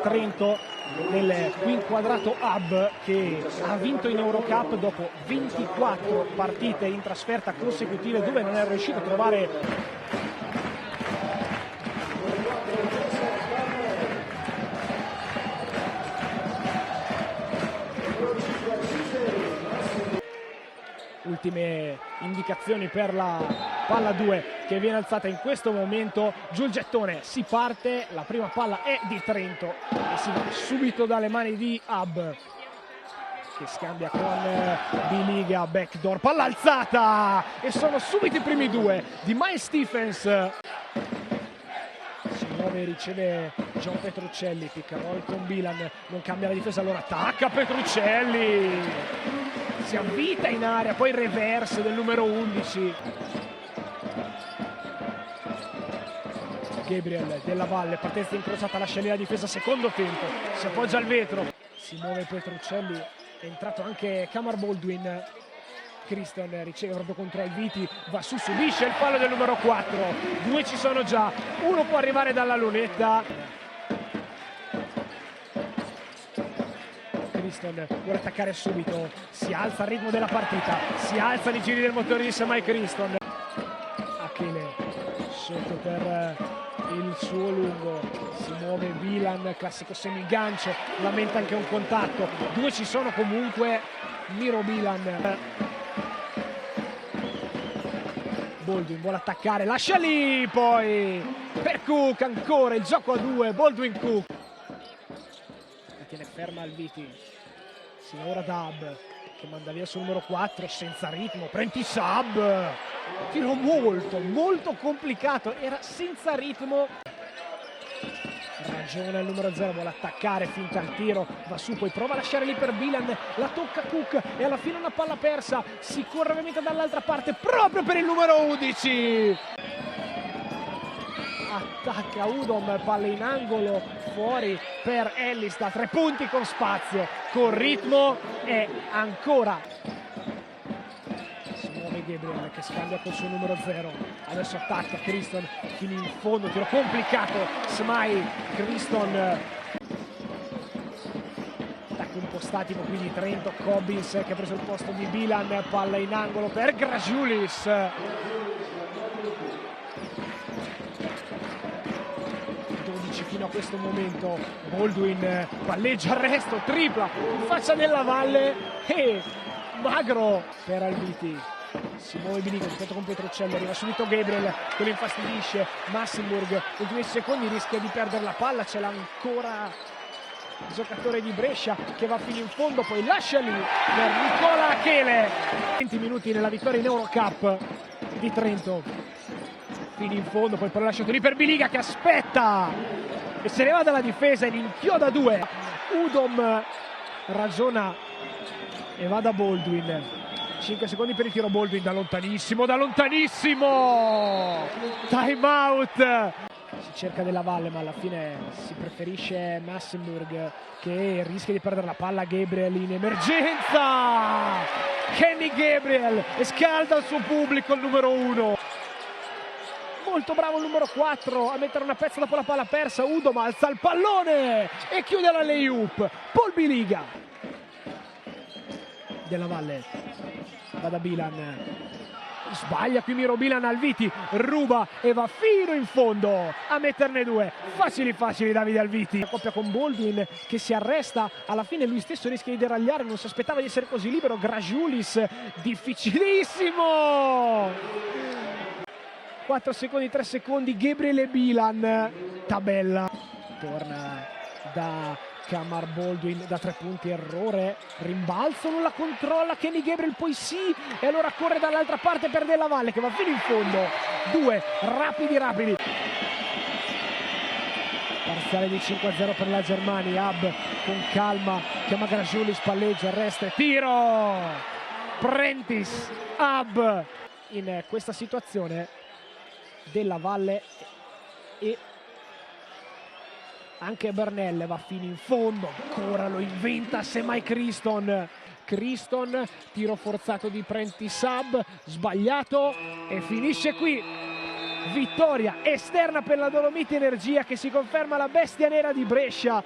Trento nel qui inquadrato hub che ha vinto in Eurocup dopo 24 partite in trasferta consecutive dove non è riuscito a trovare ultime indicazioni per la palla 2 che viene alzata in questo momento. Giù il gettone, si parte, la prima palla è di Trento e si va subito dalle mani di Hub che scambia con Biliga, backdoor, palla alzata e sono subito i primi due di Miles Stephens. Si muove e riceve John Petruccelli, pick and roll con Bilan, non cambia la difesa, allora attacca Petruccelli, si avvita in area, poi il reverse del numero 11. Gabriel Della Valle, partenza incrociata, lascia lì la difesa, secondo tempo, si appoggia al vetro, si muove Petruccelli, è entrato anche Kamar Baldwin. Christian riceve proprio contro Alviti, va su, subisce il fallo del numero 4, due ci sono già, uno può arrivare dalla lunetta. Christian vuole attaccare subito, si alza il ritmo della partita, si alzano i giri del motore di Semai Christian. Achille sotto per il suo lungo, si muove Bilan, classico semigancio, lamenta anche un contatto, due ci sono comunque, Miro Bilan. Baldwin vuole attaccare, lascia lì, poi per Cook ancora il gioco a due, Baldwin Cook la tiene ferma Alviti, si lavora da Hub che manda via sul numero 4 senza ritmo, Prentice Hub, tiro molto complicato, era senza ritmo. Ragiona il numero 0, vuole attaccare, finta il tiro, va su, poi prova a lasciare lì per Bilan, la tocca Cook e alla fine una palla persa, si corre ovviamente dall'altra parte proprio per il numero 11. Attacca Udom, palla in angolo, fuori per Ellis da 3 punti con spazio, con ritmo e ancora. Gabriel che scambia col suo numero 0, adesso attacca Christian fino in fondo, tiro complicato, Semai Christian, attacco un po' statico qui di Trento, Cobbins che ha preso il posto di Bilan, palla in angolo per Grajulis, 12 fino a questo momento, Baldwin palleggia, arresto, tripla in faccia della Valle e magro per Alviti. Si muove Biliga, intanto con Petruccelli, arriva subito Gabriel che lo infastidisce, Massenburg, ultimi secondi rischia di perdere la palla, ce l'ha ancora il giocatore di Brescia che va fino in fondo, poi lascia lì per Nicola Achille. 20 minuti nella vittoria in Eurocup di Trento, fino in fondo, poi però lasciato lì per Biliga che aspetta e se ne va dalla difesa in inchioda 2. Udom ragiona e va da Baldwin. 5 secondi per il tiro, Baldwin da lontanissimo, time out, si cerca Della Valle ma alla fine si preferisce Massenburg che rischia di perdere la palla. Gabriel in emergenza, Kenny Gabriel e scalda il suo pubblico, il numero 1, molto bravo il numero 4 a mettere una pezza dopo la palla persa. Udom alza il pallone e chiude la lay-up, Paul Biliga. Della Valle va da Bilan, sbaglia qui Miro Bilan, Alviti ruba e va fino in fondo a metterne 2, facili Davide Alviti. La coppia con Baldwin che si arresta, alla fine lui stesso rischia di deragliare, non si aspettava di essere così libero. Grajulis difficilissimo, 4 secondi, 3 secondi, Gabriel e Bilan, tabella, torna da Kamar Baldwin da 3 punti, errore, rimbalzo, non la controlla Kenny Gabriel, poi sì, e allora corre dall'altra parte per Della Valle che va fino in fondo, 2 rapidi, parziale di 5-0 per la Germania. Hub con calma chiama Grajulis, palleggia, arresta e tiro, Prentice Hub. In questa situazione Della Valle e anche Bernelle va fino in fondo, ancora lo inventa Semai Christian, tiro forzato di Prentice Hub, sbagliato e finisce qui. Vittoria esterna per la Dolomiti Energia che si conferma la bestia nera di Brescia.